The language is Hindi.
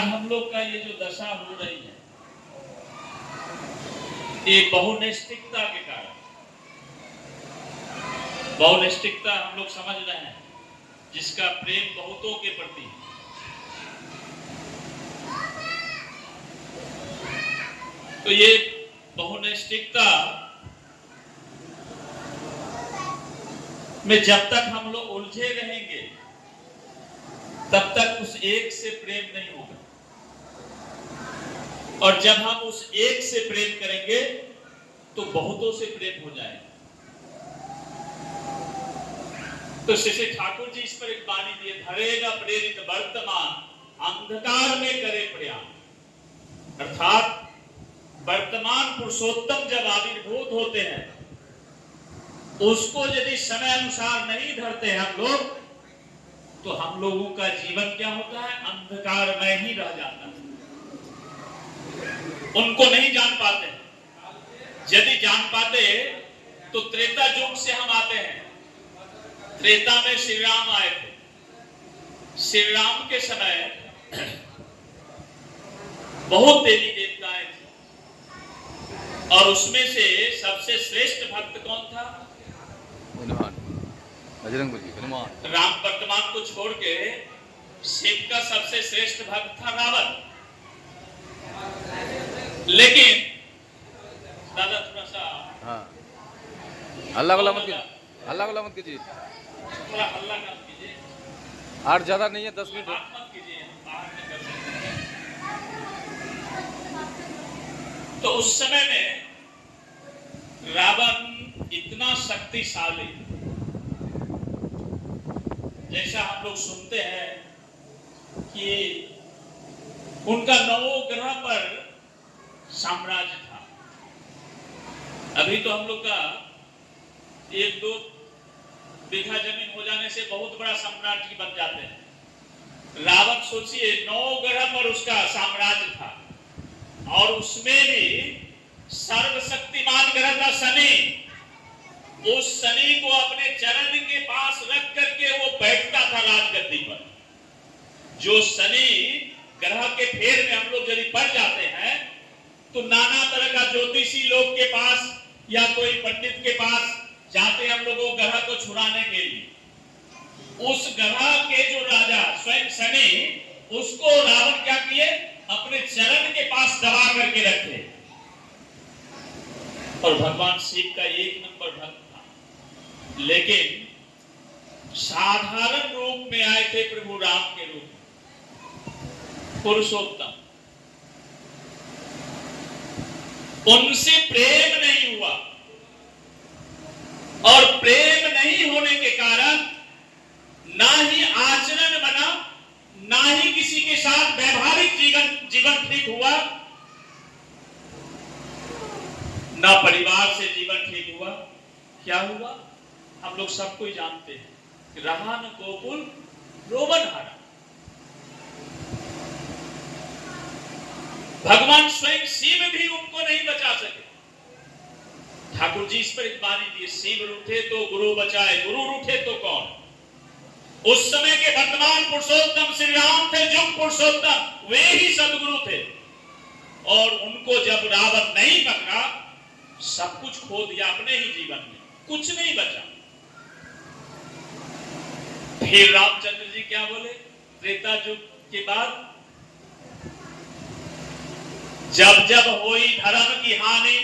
आज हम लोग का ये जो दशा हो रही है, ये बहुनैष्ठिकता के कारण। बहुनैष्ठिकता हम लोग समझ रहे हैं, जिसका प्रेम बहुतों के प्रति है। तो ये बहुनैष्ठिकता में जब तक हम लोग उलझे रहेंगे, तब तक उस एक से प्रेम नहीं होगा। और जब हम उस एक से प्रेम करेंगे, तो बहुतों से प्रेम हो जाएगा। तो श्री ठाकुर जी इस पर एक वाणी दिए, धरेगा प्रेरित वर्तमान अंधकार में करे प्रयाण। अर्थात वर्तमान पुरुषोत्तम जब आविर्भूत होते हैं, उसको यदि समय अनुसार नहीं धरते हम लोग, तो हम लोगों का जीवन क्या होता है? अंधकार में ही रह जाता है। उनको नहीं जान पाते। यदि जान पाते तो त्रेता युग से हम आते हैं। त्रेता में श्री राम आए थे। श्री राम के समय बहुत देवी देवताएं थे, और उसमें से सबसे श्रेष्ठ भक्त कौन था? बजरंगबली, हनुमान। राम वर्तमान को छोड़ के शिव का सबसे श्रेष्ठ भक्त था रावण। लेकिन दादा थोड़ा सा अल्लाह मत कीजिए, अल्लाह मत कीजिए, थोड़ा हल्ला मत कीजिए। और ज्यादा नहीं है, 10 मिनट मत कीजिए, हम बाहर में कर सकते हैं। तो उस समय में रावण इतना शक्तिशाली, जैसा हम लोग सुनते हैं कि उनका 9 ग्रह पर साम्राज्य था। अभी तो हम लोग का 1-2 बीघा जमीन हो जाने से बहुत बड़ा साम्राज्य बन जाते हैं। रावण सोचिए 9 ग्रह पर उसका साम्राज्य था, और उसमें भी सर्वशक्तिमान ग्रह था शनि। उस शनि को अपने चरण के पास रख करके वो बैठता था राजगद्दी पर। जो शनि ग्रह के फेर में हम लोग यदि पड़ जाते हैं, तो नाना तरह का ज्योतिषी लोग के पास या कोई पंडित के पास जाते हम लोगों ग्रह को छुड़ाने के लिए। उस ग्रह के जो राजा स्वयं शनि, उसको रावण क्या किए? अपने चरण के पास दबा करके रखे। और भगवान शिव का 1 नंबर भक्त था, लेकिन साधारण रूप में आए थे प्रभु राम के रूप में, पुरुषोत्तम। उनसे प्रेम नहीं हुआ, और प्रेम नहीं होने के कारण ना ही आचरण बना, ना ही किसी के साथ वैवाहिक जीवन ठीक हुआ, ना परिवार से जीवन ठीक हुआ। क्या हुआ? हम लोग सबको ही जानते हैं कि रहा न गोकुल रोवन हारा। भगवान स्वयं शिव भी उनको नहीं बचा सके। ठाकुर जी इस पर एक वाणी दिए, शिव रूठे तो गुरु बचाए, गुरु रूठे तो कौन? उस समय के वर्तमान पुरुषोत्तम श्री राम थे, युग पुरुषोत्तम, वे ही सदगुरु थे। और उनको जब रावण नहीं पकड़ा, सब कुछ खो दिया अपने ही जीवन में, कुछ नहीं बचा। फिर रामचंद्र जी क्या बोले? त्रेता युग के बाद जब जब होई धर्म की हानि,